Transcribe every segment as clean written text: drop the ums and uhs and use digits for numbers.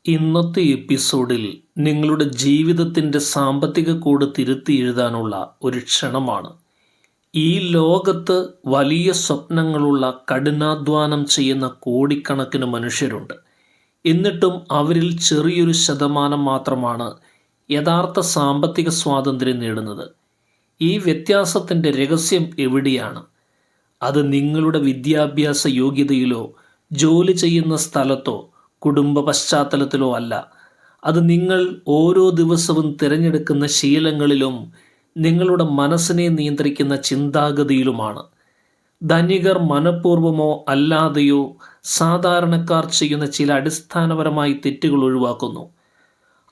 ഇന്നത്തെ എപ്പിസോഡിൽ നിങ്ങളുടെ ജീവിതത്തിൻ്റെ സാമ്പത്തിക കോഡ് തിരുത്തി എഴുതാനുള്ള ഒരു ക്ഷണമാണ്. ഈ ലോകത്ത് വലിയ സ്വപ്നങ്ങളുള്ള കഠിനാധ്വാനം ചെയ്യുന്ന കോടിക്കണക്കിന് മനുഷ്യരുണ്ട്. എന്നിട്ടും അവരിൽ ചെറിയൊരു ശതമാനം മാത്രമാണ് യഥാർത്ഥ സാമ്പത്തിക സ്വാതന്ത്ര്യം നേടുന്നത്. ഈ വ്യത്യാസത്തിൻ്റെ രഹസ്യം എവിടെയാണ്? അത് നിങ്ങളുടെ വിദ്യാഭ്യാസ യോഗ്യതയിലോ ജോലി ചെയ്യുന്ന സ്ഥലത്തോ കുടുംബ പശ്ചാത്തലത്തിലോ അല്ല. അത് നിങ്ങൾ ഓരോ ദിവസവും തിരഞ്ഞെടുക്കുന്ന ശീലങ്ങളിലും നിങ്ങളുടെ മനസ്സിനെ നിയന്ത്രിക്കുന്ന ചിന്താഗതിയിലുമാണ്. ധനികർ മനഃപൂർവമോ അല്ലാതെയോ സാധാരണക്കാർ ചെയ്യുന്ന ചില അടിസ്ഥാനപരമായ തെറ്റുകൾ ഒഴിവാക്കുന്നു.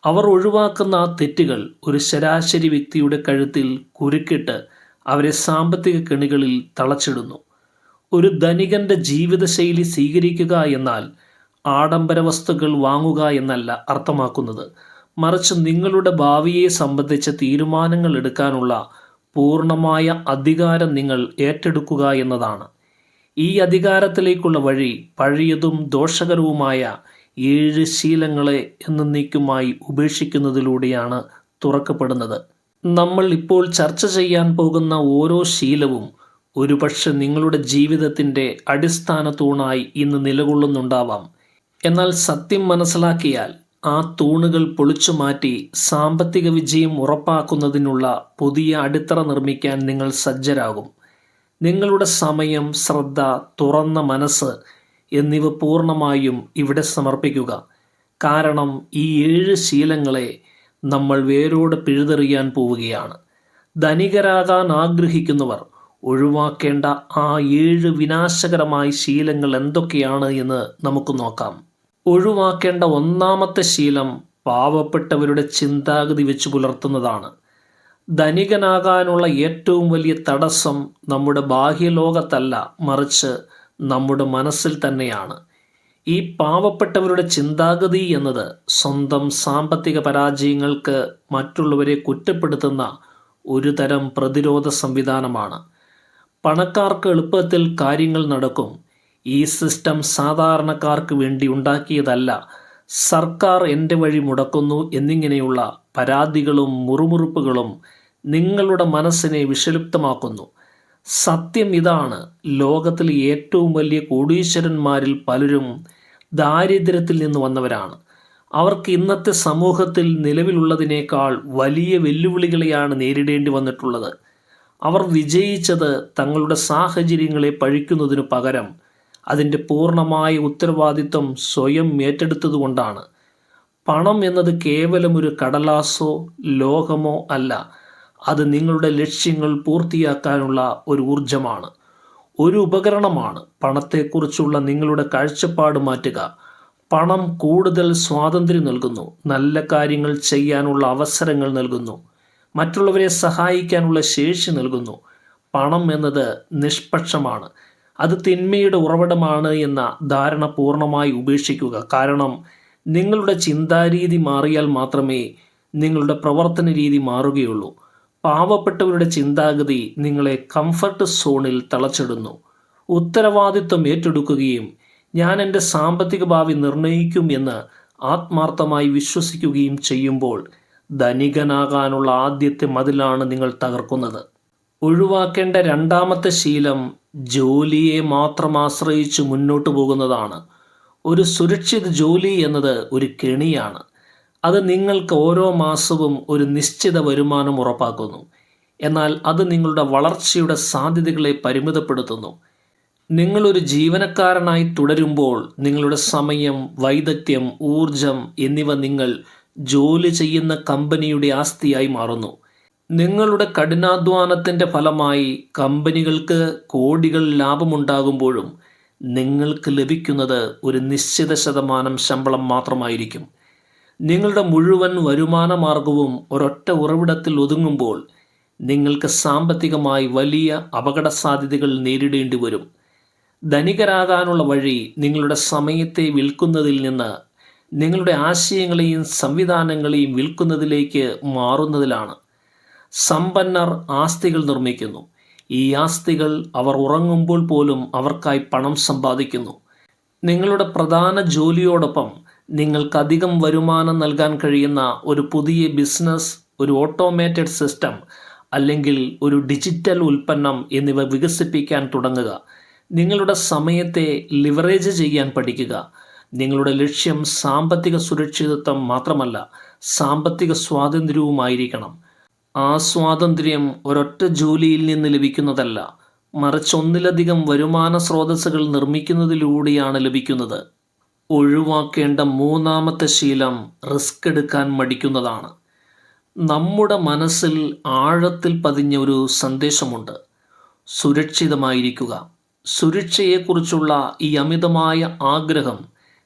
അവർ ഒഴിവാക്കുന്ന ആ തെറ്റുകൾ ഒരു ശരാശരി വ്യക്തിയുടെ കഴുത്തിൽ കുരുക്കിട്ട് അവരെ സാമ്പത്തിക കെണികളിൽ തളച്ചിടുന്നു. ഒരു ധനികന്റെ ജീവിതശൈലി സ്വീകരിക്കുക എന്നാൽ ആഡംബര വസ്തുക്കൾ വാങ്ങുക എന്നല്ല അർത്ഥമാക്കുന്നത്. മറിച്ച് നിങ്ങളുടെ ഭാവിയെ സംബന്ധിച്ച തീരുമാനങ്ങൾ എടുക്കാനുള്ള പൂർണ്ണമായ അധികാരം നിങ്ങൾ ഏറ്റെടുക്കുക എന്നതാണ്. ഈ അധികാരത്തിലേക്കുള്ള വഴി പഴയതും ദോഷകരവുമായ 7 ശീലങ്ങളെ എന്നേക്കുമായി ഉപേക്ഷിക്കുന്നതിലൂടെയാണ് തുറക്കപ്പെടുന്നത്. നമ്മൾ ഇപ്പോൾ ചർച്ച ചെയ്യാൻ പോകുന്ന ഓരോ ശീലവും ഒരുപക്ഷെ നിങ്ങളുടെ ജീവിതത്തിൻ്റെ അടിസ്ഥാന തൂണായി ഇന്ന് നിലകൊള്ളുന്നുണ്ടാവാം. എന്നാൽ സത്യം മനസ്സിലാക്കിയാൽ ആ തൂണുകൾ പൊളിച്ചു മാറ്റി സാമ്പത്തിക വിജയം ഉറപ്പാക്കുന്നതിനുള്ള പുതിയ അടിത്തറ നിർമ്മിക്കാൻ നിങ്ങൾ സജ്ജരാകും. നിങ്ങളുടെ സമയം, ശ്രദ്ധ, തുറന്ന മനസ്സ് എന്നിവ പൂർണ്ണമായും ഇവിടെ സമർപ്പിക്കുക. കാരണം ഈ 7 ശീലങ്ങളെ നമ്മൾ വേരോടെ പിഴുതെറിയാൻ പോവുകയാണ്. ധനികരാകാൻ ആഗ്രഹിക്കുന്നവർ ഒഴിവാക്കേണ്ട ആ 7 വിനാശകരമായ ശീലങ്ങൾ എന്തൊക്കെയാണ് എന്ന് നമുക്ക് നോക്കാം. ഒഴിവാക്കേണ്ട ഒന്നാമത്തെ ശീലം പാവപ്പെട്ടവരുടെ ചിന്താഗതി വെച്ച് പുലർത്തുന്നതാണ്. ധനികനാകാനുള്ള ഏറ്റവും വലിയ തടസ്സം നമ്മുടെ ബാഹ്യലോകത്തല്ല, മറിച്ച് നമ്മുടെ മനസ്സിൽ തന്നെയാണ്. ഈ പാവപ്പെട്ടവരുടെ ചിന്താഗതി എന്നത് സ്വന്തം സാമ്പത്തിക പരാജയങ്ങൾക്ക് മറ്റുള്ളവരെ കുറ്റപ്പെടുത്തുന്ന ഒരു തരം പ്രതിരോധ സംവിധാനമാണ്. പണക്കാർക്ക് എളുപ്പത്തിൽ കാര്യങ്ങൾ നടക്കും. ഈ സിസ്റ്റം സാധാരണക്കാർക്ക് വേണ്ടി ഉണ്ടാക്കിയതല്ല. സർക്കാർ എൻ്റെ വഴി മുടക്കുന്നു എന്നിങ്ങനെയുള്ള പരാതികളും മുറുമുറുപ്പുകളും നിങ്ങളുടെ മനസ്സിനെ വിഷലിപ്തമാക്കുന്നു. സത്യം ഇതാണ്, ലോകത്തിലെ ഏറ്റവും വലിയ കോടീശ്വരന്മാരിൽ പലരും ദാരിദ്ര്യത്തിൽ നിന്ന് വന്നവരാണ്. അവർക്ക് ഇന്നത്തെ സമൂഹത്തിൽ നിലവിലുള്ളതിനേക്കാൾ വലിയ വെല്ലുവിളികളെയാണ് നേരിടേണ്ടി വന്നിട്ടുള്ളത്. അവർ വിജയിച്ചത് തങ്ങളുടെ സാഹചര്യങ്ങളെ പഴിക്കുന്നതിനു പകരം അതിൻ്റെ പൂർണ്ണമായ ഉത്തരവാദിത്വം സ്വയം ഏറ്റെടുത്തതുകൊണ്ടാണ്. പണം എന്നത് കേവലം ഒരു കടലാസോ ലോഹമോ അല്ല. അത് നിങ്ങളുടെ ലക്ഷ്യങ്ങൾ പൂർത്തിയാക്കാനുള്ള ഒരു ഊർജമാണ്, ഒരു ഉപകരണമാണ്. പണത്തെക്കുറിച്ചുള്ള നിങ്ങളുടെ കാഴ്ചപ്പാട് മാറ്റുക. പണം കൂടുതൽ സ്വാതന്ത്ര്യം നൽകുന്നു, നല്ല കാര്യങ്ങൾ ചെയ്യാനുള്ള അവസരങ്ങൾ നൽകുന്നു, മറ്റുള്ളവരെ സഹായിക്കാനുള്ള ശേഷി നൽകുന്നു. പണം എന്നത് നിഷ്പക്ഷമാണ്, അത് തിന്മയുടെ ഉറവിടമാണ് എന്ന ധാരണ പൂർണ്ണമായി ഉപേക്ഷിക്കുക. കാരണം നിങ്ങളുടെ ചിന്താരീതി മാറിയാൽ മാത്രമേ നിങ്ങളുടെ പ്രവർത്തന രീതി മാറുകയുള്ളൂ. പാവപ്പെട്ടവരുടെ ചിന്താഗതി നിങ്ങളെ കംഫർട്ട് സോണിൽ തളച്ചിടുന്നു. ഉത്തരവാദിത്വം ഏറ്റെടുക്കുകയും ഞാൻ എൻ്റെ സാമ്പത്തിക ഭാവി നിർണ്ണയിക്കും എന്ന് ആത്മാർത്ഥമായി വിശ്വസിക്കുകയും ചെയ്യുമ്പോൾ ധനികനാകാനുള്ള ആദ്യത്തെ മതിലാണ് നിങ്ങൾ തകർക്കുന്നത്. ഒഴിവാക്കേണ്ട രണ്ടാമത്തെ ശീലം ജോലിയെ മാത്രം ആശ്രയിച്ച് മുന്നോട്ട് പോകുന്നതാണ്. ഒരു സുരക്ഷിത ജോലി എന്നത് ഒരു കെണിയാണ്. അത് നിങ്ങൾക്ക് ഓരോ മാസവും ഒരു നിശ്ചിത വരുമാനം ഉറപ്പാക്കുന്നു. എന്നാൽ അത് നിങ്ങളുടെ വളർച്ചയുടെ സാധ്യതകളെ പരിമിതപ്പെടുത്തുന്നു. നിങ്ങളൊരു ജീവനക്കാരനായി തുടരുമ്പോൾ നിങ്ങളുടെ സമയം, വൈദഗ്ധ്യം, ഊർജം എന്നിവ നിങ്ങൾ ജോലി ചെയ്യുന്ന കമ്പനിയുടെ ആസ്തിയായി മാറുന്നു. നിങ്ങളുടെ കഠിനാധ്വാനത്തിൻ്റെ ഫലമായി കമ്പനികൾക്ക് കോടികൾ ലാഭമുണ്ടാകുമ്പോഴും നിങ്ങൾക്ക് ലഭിക്കുന്നത് ഒരു നിശ്ചിത ശതമാനം ശമ്പളം മാത്രമായിരിക്കും. നിങ്ങളുടെ മുഴുവൻ വരുമാന മാർഗവും ഒരൊറ്റ ഉറവിടത്തിൽ ഒതുങ്ങുമ്പോൾ നിങ്ങൾക്ക് സാമ്പത്തികമായി വലിയ അപകട സാധ്യതകൾ നേരിടേണ്ടി വരും. ധനികരാകാനുള്ള വഴി നിങ്ങളുടെ സമയത്തെ വിൽക്കുന്നതിൽ നിന്ന് നിങ്ങളുടെ ആശയങ്ങളെയും സംവിധാനങ്ങളെയും വിൽക്കുന്നതിലേക്ക് മാറുന്നതിലാണ്. സമ്പന്നർ ആസ്തികൾ നിർമ്മിക്കുന്നു. ഈ ആസ്തികൾ അവർ ഉറങ്ങുമ്പോൾ പോലും അവർക്കായി പണം സമ്പാദിക്കുന്നു. നിങ്ങളുടെ പ്രധാന ജോലിയോടൊപ്പം നിങ്ങൾക്കധികം വരുമാനം നൽകാൻ കഴിയുന്ന ഒരു പുതിയ ബിസിനസ്, ഒരു ഓട്ടോമേറ്റഡ് സിസ്റ്റം അല്ലെങ്കിൽ ഒരു ഡിജിറ്റൽ ഉൽപ്പന്നം എന്നിവ വികസിപ്പിക്കാൻ തുടങ്ങുക. നിങ്ങളുടെ സമയത്തെ ലിവറേജ് ചെയ്യാൻ പഠിക്കുക. നിങ്ങളുടെ ലക്ഷ്യം സാമ്പത്തിക സുരക്ഷിതത്വം മാത്രമല്ല, സാമ്പത്തിക സ്വാതന്ത്ര്യവുമായിരിക്കണം. ആ സ്വാതന്ത്ര്യം ഒരൊറ്റ ജോലിയിൽ നിന്ന് ലഭിക്കുന്നതല്ല, മറിച്ച് ഒന്നിലധികം വരുമാന സ്രോതസ്സുകൾ നിർമ്മിക്കുന്നതിലൂടെയാണ് ലഭിക്കുന്നത്. ഒഴിവാക്കേണ്ട മൂന്നാമത്തെ ശീലം റിസ്ക് എടുക്കാൻ മടിക്കുന്നതാണ്. നമ്മുടെ മനസ്സിൽ ആഴത്തിൽ പതിഞ്ഞ ഒരു സന്ദേശമുണ്ട്: സുരക്ഷിതമായിരിക്കുക. സുരക്ഷയെക്കുറിച്ചുള്ള ഈ അമിതമായ ആഗ്രഹം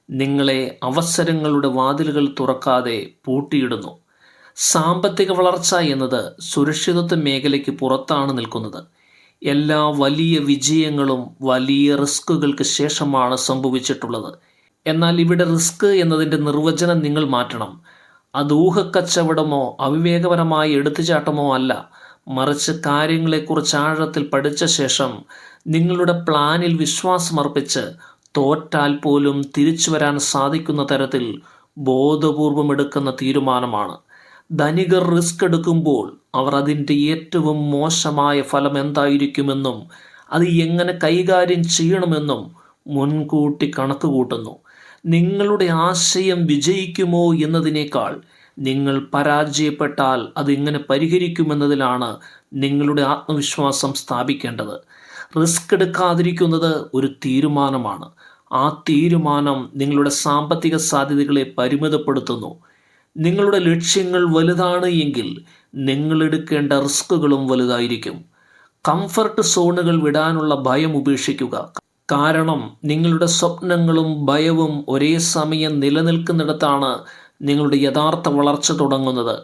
നിങ്ങളെ അവസരങ്ങളുടെ വാതിലുകൾ തുറക്കാതെ പൂട്ടിയിടുന്നു. സാമ്പത്തിക വളർച്ച എന്നത് സുരക്ഷിതത്വ മേഖലയ്ക്ക് പുറത്താണ് നിൽക്കുന്നത്. എല്ലാ വലിയ വിജയങ്ങളും വലിയ റിസ്കുകൾക്ക് ശേഷമാണ് സംഭവിച്ചിട്ടുള്ളത്. എന്നാൽ ഇവിടെ റിസ്ക് എന്നതിൻ്റെ നിർവചനം നിങ്ങൾ മാറ്റണം. അത് ഊഹക്കച്ചവടമോ അവിവേകപരമായ എടുത്തുചാട്ടമോ അല്ല, മറിച്ച് കാര്യങ്ങളെക്കുറിച്ച് ആഴത്തിൽ പഠിച്ച ശേഷം നിങ്ങളുടെ പ്ലാനിൽ വിശ്വാസമർപ്പിച്ച് തോറ്റാൽ പോലും തിരിച്ചു വരാൻ സാധിക്കുന്ന തരത്തിൽ ബോധപൂർവം എടുക്കുന്ന തീരുമാനമാണ്. ധനികർ റിസ്ക് എടുക്കുമ്പോൾ അവർ അതിൻ്റെ ഏറ്റവും മോശമായ ഫലം എന്തായിരിക്കുമെന്നും അത് എങ്ങനെ കൈകാര്യം ചെയ്യണമെന്നും മുൻകൂട്ടി കണക്ക് കൂട്ടുന്നു. നിങ്ങളുടെ ആശയം വിജയിക്കുമോ എന്നതിനേക്കാൾ നിങ്ങൾ പരാജയപ്പെട്ടാൽ അതെങ്ങനെ പരിഹരിക്കുമെന്നതിലാണ് നിങ്ങളുടെ ആത്മവിശ്വാസം സ്ഥാപിക്കേണ്ടത്. റിസ്ക് എടുക്കാതിരിക്കുന്നത് ഒരു തീരുമാനമാണ്. ആ തീരുമാനം നിങ്ങളുടെ സാമ്പത്തിക സാധ്യതകളെ പരിമിതപ്പെടുത്തുന്നു. നിങ്ങളുടെ ലക്ഷ്യങ്ങൾ വലുതാണ് എങ്കിൽ നിങ്ങൾ എടുക്കേണ്ട റിസ്കുകളും വലുതായിരിക്കും. കംഫർട്ട് സോണുകൾ വിടാനുള്ള ഭയം ഉപേക്ഷിക്കുക. കാരണം നിങ്ങളുടെ സ്വപ്നങ്ങളും ഭയവും ഒരേ സമയം നിലനിൽക്കുന്നിടത്താണ് നിങ്ങളുടെ യഥാർത്ഥ വളർച്ച തുടങ്ങുന്നത്.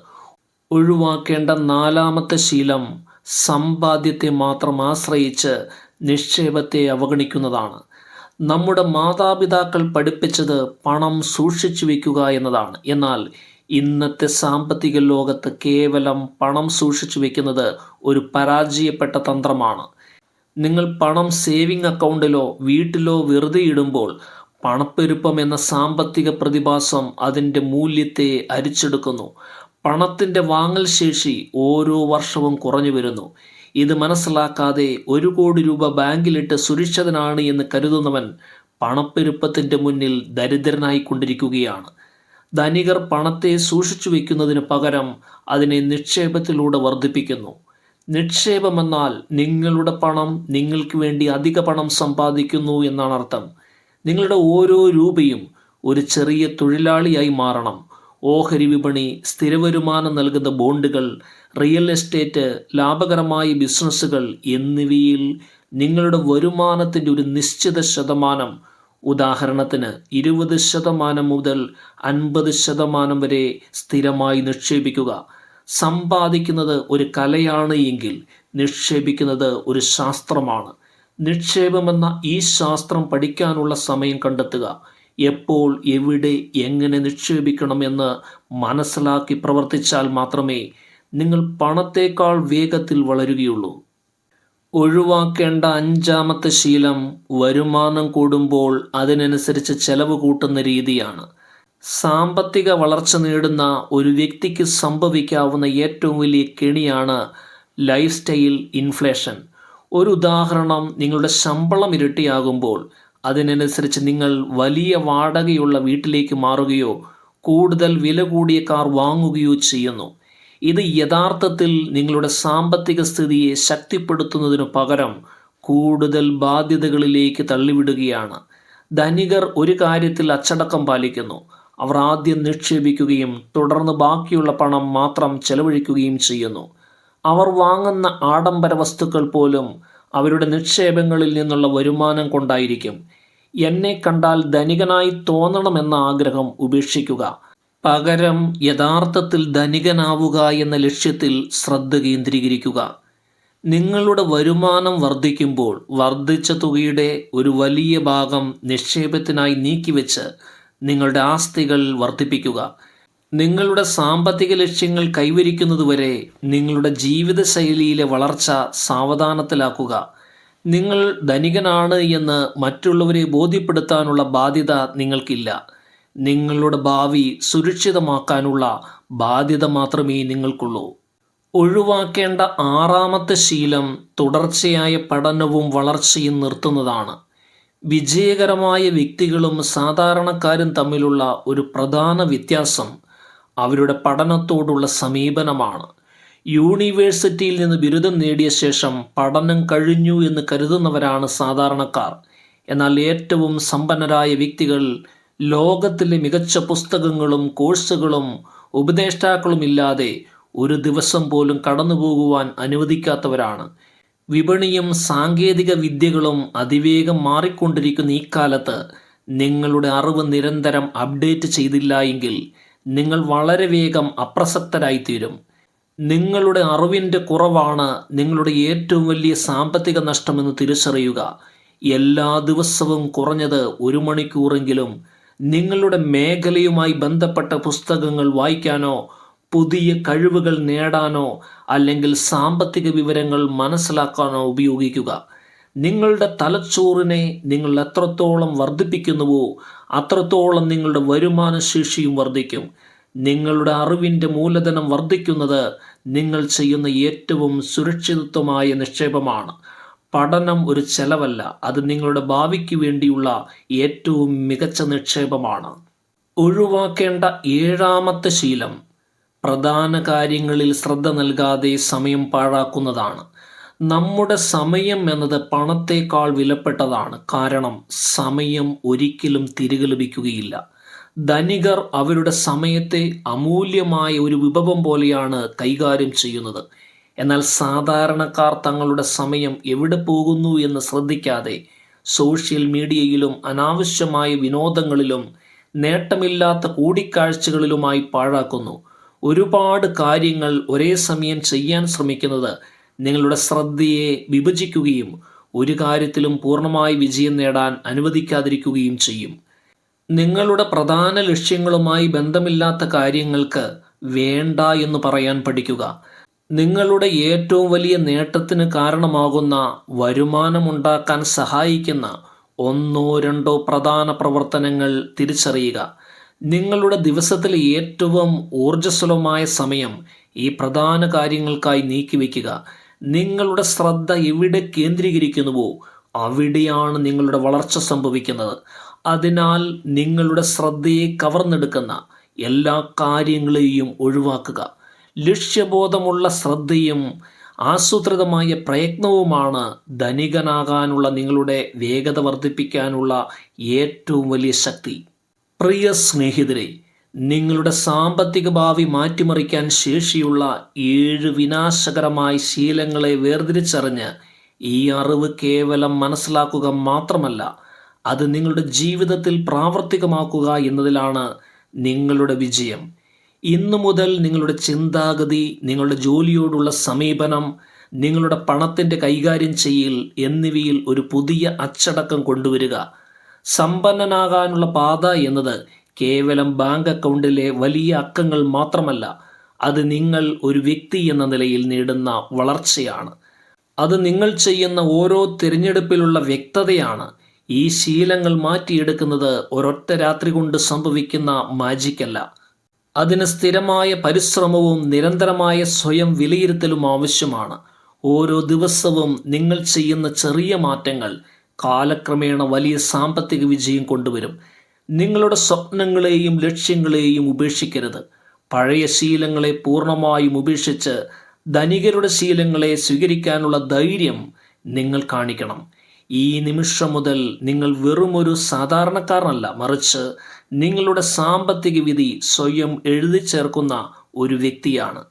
ഒഴിവാക്കേണ്ട നാലാമത്തെ ശീലം സമ്പാദ്യത്തെ മാത്രം ആശ്രയിച്ച് നിക്ഷേപത്തെ അവഗണിക്കുന്നതാണ്. നമ്മുടെ മാതാപിതാക്കൾ പഠിപ്പിച്ചത് പണം സൂക്ഷിച്ചു വയ്ക്കുക എന്നതാണ്. എന്നാൽ ഇന്നത്തെ സാമ്പത്തിക ലോകത്ത് കേവലം പണം സൂക്ഷിച്ചു വയ്ക്കുന്നത് ഒരു പരാജയപ്പെട്ട തന്ത്രമാണ്. നിങ്ങൾ പണം സേവിങ് അക്കൗണ്ടിലോ വീട്ടിലോ വെറുതെ ഇടുമ്പോൾ പണപ്പെരുപ്പം എന്ന സാമ്പത്തിക പ്രതിഭാസം അതിൻ്റെ മൂല്യത്തെ അരിച്ചെടുക്കുന്നു. പണത്തിൻ്റെ വാങ്ങൽ ശേഷി ഓരോ വർഷവും കുറഞ്ഞു വരുന്നു. ഇത് മനസ്സിലാക്കാതെ 1 കോടി രൂപ ബാങ്കിലിട്ട് സുരക്ഷിതനാണ് എന്ന് കരുതുന്നവൻ പണപ്പെരുപ്പത്തിൻ്റെ മുന്നിൽ ദരിദ്രനായിക്കൊണ്ടിരിക്കുകയാണ്. ധനികർ പണത്തെ സൂക്ഷിച്ചു വയ്ക്കുന്നതിന് പകരം അതിനെ നിക്ഷേപത്തിലൂടെ വർദ്ധിപ്പിക്കുന്നു. നിക്ഷേപമെന്നാൽ നിങ്ങളുടെ പണം നിങ്ങൾക്ക് വേണ്ടി അധിക പണം സമ്പാദിക്കുന്നു എന്നാണ് അർത്ഥം. നിങ്ങളുടെ ഓരോ രൂപയും ഒരു ചെറിയ തൊഴിലാളിയായി മാറണം. ഓഹരി വിപണി, സ്ഥിരവരുമാനം നൽകുന്ന ബോണ്ടുകൾ, റിയൽ എസ്റ്റേറ്റ്, ലാഭകരമായ ബിസിനസ്സുകൾ എന്നിവയിൽ നിങ്ങളുടെ വരുമാനത്തിൻ്റെ ഒരു നിശ്ചിത ശതമാനം, ഉദാഹരണത്തിന് 20% മുതൽ 50% വരെ സ്ഥിരമായി നിക്ഷേപിക്കുക. സമ്പാദിക്കുന്നത് ഒരു കലയാണ് എങ്കിൽ നിക്ഷേപിക്കുന്നത് ഒരു ശാസ്ത്രമാണ്. നിക്ഷേപമെന്ന ഈ ശാസ്ത്രം പഠിക്കാനുള്ള സമയം കണ്ടെത്തുക. എപ്പോൾ, എവിടെ, എങ്ങനെ നിക്ഷേപിക്കണമെന്ന് മനസ്സിലാക്കി പ്രവർത്തിച്ചാൽ മാത്രമേ നിങ്ങൾ പണത്തേക്കാൾ വേഗത്തിൽ വളരുകയുള്ളൂ. ഒഴിവാക്കേണ്ട 5ാമത്തെ ശീലം വരുമാനം കൂടുമ്പോൾ അതിനനുസരിച്ച് ചെലവ് കൂട്ടുന്ന രീതിയാണ്. സാമ്പത്തിക വളർച്ച നേടുന്ന ഒരു വ്യക്തിക്ക് സംഭവിക്കാവുന്ന ഏറ്റവും വലിയ കെണിയാണ് ലൈഫ് സ്റ്റൈൽ ഇൻഫ്ലേഷൻ. ഒരു ഉദാഹരണം: നിങ്ങളുടെ ശമ്പളം ഇരട്ടിയാകുമ്പോൾ അതിനനുസരിച്ച് നിങ്ങൾ വലിയ വാടകയുള്ള വീട്ടിലേക്ക് മാറുകയോ കൂടുതൽ വില കൂടിയ കാർ വാങ്ങുകയോ ചെയ്യുന്നു. ഇത് യഥാർത്ഥത്തിൽ നിങ്ങളുടെ സാമ്പത്തിക സ്ഥിതിയെ ശക്തിപ്പെടുത്തുന്നതിനു പകരം കൂടുതൽ ബാധ്യതകളിലേക്ക് തള്ളിവിടുകയാണ്. ധനികർ ഒരു കാര്യത്തിൽ അച്ചടക്കം പാലിക്കുന്നു. അവർ ആദ്യം നിക്ഷേപിക്കുകയും തുടർന്ന് ബാക്കിയുള്ള പണം മാത്രം ചെലവഴിക്കുകയും ചെയ്യുന്നു. അവർ വാങ്ങുന്ന ആഡംബര വസ്തുക്കൾ പോലും അവരുടെ നിക്ഷേപങ്ങളിൽ നിന്നുള്ള വരുമാനം കൊണ്ടായിരിക്കും. എന്നെ കണ്ടാൽ ധനികനായി തോന്നണമെന്ന ആഗ്രഹം ഉപേക്ഷിക്കുക. പകരം യഥാർത്ഥത്തിൽ ധനികനാവുക എന്ന ലക്ഷ്യത്തിൽ ശ്രദ്ധ കേന്ദ്രീകരിക്കുക. നിങ്ങളുടെ വരുമാനം വർദ്ധിക്കുമ്പോൾ വർദ്ധിച്ച തുകയുടെ ഒരു വലിയ ഭാഗം നിക്ഷേപത്തിനായി നീക്കിവെച്ച് നിങ്ങളുടെ ആസ്തികൾ വർദ്ധിപ്പിക്കുക. നിങ്ങളുടെ സാമ്പത്തിക ലക്ഷ്യങ്ങൾ കൈവരിക്കുന്നതുവരെ നിങ്ങളുടെ ജീവിതശൈലിയിലെ വളർച്ച സാവധാനത്തിലാക്കുക. നിങ്ങൾ ധനികനാണ് എന്ന് മറ്റുള്ളവരെ ബോധ്യപ്പെടുത്താനുള്ള ബാധ്യത നിങ്ങൾക്കില്ല. നിങ്ങളുടെ ഭാവി സുരക്ഷിതമാക്കാനുള്ള ബാധ്യത മാത്രമേ നിങ്ങൾക്കുള്ളൂ. ഒഴിവാക്കേണ്ട ആറാമത്തെ ശീലം തുടർച്ചയായ പഠനവും വളർച്ചയും നിർത്തുന്നതാണ്. വിജയകരമായ വ്യക്തികളും സാധാരണക്കാരും തമ്മിലുള്ള ഒരു പ്രധാന വ്യത്യാസം അവരുടെ പഠനത്തോടുള്ള സമീപനമാണ്. യൂണിവേഴ്സിറ്റിയിൽ നിന്ന് ബിരുദം നേടിയ ശേഷം പഠനം കഴിഞ്ഞു എന്ന് കരുതുന്നവരാണ് സാധാരണക്കാർ. എന്നാൽ ഏറ്റവും സമ്പന്നരായ വ്യക്തികൾ ലോകത്തിലെ മികച്ച പുസ്തകങ്ങളും കോഴ്സുകളും ഉപദേഷ്ടാക്കളും ഇല്ലാതെ ഒരു ദിവസം പോലും കടന്നുപോകുവാൻ അനുവദിക്കാത്തവരാണ്. വിപണിയും സാങ്കേതിക വിദ്യകളും അതിവേഗം മാറിക്കൊണ്ടിരിക്കുന്ന ഈ കാലത്ത് നിങ്ങളുടെ അറിവ് നിരന്തരം അപ്ഡേറ്റ് ചെയ്തില്ല എങ്കിൽ നിങ്ങൾ വളരെ വേഗം അപ്രസക്തരായിത്തീരും. നിങ്ങളുടെ അറിവിൻ്റെ കുറവാണ് നിങ്ങളുടെ ഏറ്റവും വലിയ സാമ്പത്തിക നഷ്ടമെന്ന് തിരിച്ചറിയുക. എല്ലാ ദിവസവും കുറഞ്ഞത് 1 മണിക്കൂറെങ്കിലും നിങ്ങളുടെ മേഖലയുമായി ബന്ധപ്പെട്ട പുസ്തകങ്ങൾ വായിക്കാനോ പുതിയ കഴിവുകൾ നേടാനോ അല്ലെങ്കിൽ സാമ്പത്തിക വിവരങ്ങൾ മനസ്സിലാക്കാനോ ഉപയോഗിക്കുക. നിങ്ങളുടെ തലച്ചോറിനെ നിങ്ങൾ എത്രത്തോളം വർദ്ധിപ്പിക്കുന്നുവോ അത്രത്തോളം നിങ്ങളുടെ വരുമാന ശേഷിയും വർദ്ധിക്കും. നിങ്ങളുടെ അറിവിൻ്റെ മൂലധനം വർദ്ധിക്കുന്നത് നിങ്ങൾ ചെയ്യുന്ന ഏറ്റവും സുരക്ഷിതത്വമായ നിക്ഷേപമാണ്. പഠനം ഒരു ചെലവല്ല, അത് നിങ്ങളുടെ ഭാവിക്ക് വേണ്ടിയുള്ള ഏറ്റവും മികച്ച നിക്ഷേപമാണ്. ഒഴിവാക്കേണ്ട 7ാമത്തെ ശീലം പ്രധാന കാര്യങ്ങളിൽ ശ്രദ്ധ നൽകാതെ സമയം പാഴാക്കുന്നതാണ്. നമ്മുടെ സമയം എന്നത് പണത്തേക്കാൾ വിലപ്പെട്ടതാണ്. കാരണം സമയം ഒരിക്കലും തിരികെ ലഭിക്കുകയില്ല. ധനികർ അവരുടെ സമയത്തെ അമൂല്യമായ ഒരു വിഭവം പോലെയാണ് കൈകാര്യം ചെയ്യുന്നത്. എന്നാൽ സാധാരണക്കാർ തങ്ങളുടെ സമയം എവിടെ പോകുന്നു എന്ന് ശ്രദ്ധിക്കാതെ സോഷ്യൽ മീഡിയയിലും അനാവശ്യമായ വിനോദങ്ങളിലും നേട്ടമില്ലാത്ത കൂടിക്കാഴ്ചകളിലുമായി പാഴാക്കുന്നു. ഒരുപാട് കാര്യങ്ങൾ ഒരേ സമയം ചെയ്യാൻ ശ്രമിക്കുന്നത് നിങ്ങളുടെ ശ്രദ്ധയെ വിഭജിക്കുകയും ഒരു കാര്യത്തിലും പൂർണ്ണമായി വിജയം നേടാൻ അനുവദിക്കാതിരിക്കുകയും ചെയ്യും. നിങ്ങളുടെ പ്രധാന ലക്ഷ്യങ്ങളുമായി ബന്ധമില്ലാത്ത കാര്യങ്ങൾക്ക് വേണ്ട എന്ന് പറയാൻ പഠിക്കുക. നിങ്ങളുടെ ഏറ്റവും വലിയ നേട്ടത്തിന് കാരണമാകുന്ന വരുമാനമുണ്ടാക്കാൻ സഹായിക്കുന്ന 1-2 പ്രധാന പ്രവർത്തനങ്ങൾ തിരിച്ചറിയുക. നിങ്ങളുടെ ദിവസത്തിലെ ഏറ്റവും ഊർജ്ജസ്വലമായ സമയം ഈ പ്രധാന കാര്യങ്ങൾക്കായി നീക്കിവെക്കുക. നിങ്ങളുടെ ശ്രദ്ധ എവിടെ കേന്ദ്രീകരിക്കുന്നുവോ അവിടെയാണ് നിങ്ങളുടെ വളർച്ച സംഭവിക്കുന്നത്. അതിനാൽ നിങ്ങളുടെ ശ്രദ്ധയെ കവർന്നെടുക്കുന്ന എല്ലാ കാര്യങ്ങളെയും ഒഴിവാക്കുക. ലക്ഷ്യബോധമുള്ള ശ്രദ്ധയും ആസൂത്രിതമായ പ്രയത്നവുമാണ് ധനികനാകാനുള്ള നിങ്ങളുടെ വേഗത വർദ്ധിപ്പിക്കാനുള്ള ഏറ്റവും വലിയ ശക്തി. പ്രിയ സ്നേഹിതരെ, നിങ്ങളുടെ സാമ്പത്തിക ഭാവി മാറ്റിമറിക്കാൻ ശേഷിയുള്ള 7 വിനാശകരമായ ശീലങ്ങളെ വേർതിരിച്ചറിഞ്ഞ് ഈ അറിവ് കേവലം മനസ്സിലാക്കുക മാത്രമല്ല, അത് നിങ്ങളുടെ ജീവിതത്തിൽ പ്രാവർത്തികമാക്കുക എന്നതിലാണ് നിങ്ങളുടെ വിജയം. ഇന്നു മുതൽ നിങ്ങളുടെ ചിന്താഗതി, നിങ്ങളുടെ ജോലിയോടുള്ള സമീപനം, നിങ്ങളുടെ പണത്തിൻ്റെ കൈകാര്യം ചെയ്യൽ എന്നിവയിൽ ഒരു പുതിയ അച്ചടക്കം കൊണ്ടുവരിക. സമ്പന്നനാകാനുള്ള പാത എന്നത് കേവലം ബാങ്ക് അക്കൗണ്ടിലെ വലിയ അക്കങ്ങൾ മാത്രമല്ല, അത് നിങ്ങൾ ഒരു വ്യക്തി എന്ന നിലയിൽ നേടുന്ന വളർച്ചയാണ്. അത് നിങ്ങൾ ചെയ്യുന്ന ഓരോ തിരഞ്ഞെടുപ്പിലുള്ള വ്യക്തതയാണ്. ഈ ശീലങ്ങൾ മാറ്റിയെടുക്കുന്നത് ഒരൊറ്റ രാത്രി കൊണ്ട് സംഭവിക്കുന്ന മാജിക്കല്ല. അതിന് സ്ഥിരമായ പരിശ്രമവും നിരന്തരമായ സ്വയം വിലയിരുത്തലും ആവശ്യമാണ്. ഓരോ ദിവസവും നിങ്ങൾ ചെയ്യുന്ന ചെറിയ മാറ്റങ്ങൾ കാലക്രമേണ വലിയ സാമ്പത്തിക വിജയം കൊണ്ടുവരും. നിങ്ങളുടെ സ്വപ്നങ്ങളെയും ലക്ഷ്യങ്ങളെയും ഉപേക്ഷിക്കരുത്. പഴയ ശീലങ്ങളെ പൂർണ്ണമായും ഉപേക്ഷിച്ച് ധനികരുടെ ശീലങ്ങളെ സ്വീകരിക്കാനുള്ള ധൈര്യം നിങ്ങൾ കാണിക്കണം. ഈ നിമിഷം മുതൽ നിങ്ങൾ വെറുമൊരു സാധാരണക്കാരനല്ല, മറിച്ച് നിങ്ങളുടെ സാമ്പത്തിക വിധി സ്വയം എഴുതി ചേർക്കുന്ന ഒരു വ്യക്തിയാണ്.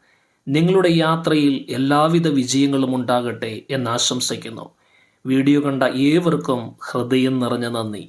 നിങ്ങളുടെ യാത്രയിൽ എല്ലാവിധ വിജയങ്ങളും ഉണ്ടാകട്ടെ എന്ന് ആശംസിക്കുന്നു. വീഡിയോ കണ്ട ഏവർക്കും ഹൃദയം നിറഞ്ഞ നന്ദി.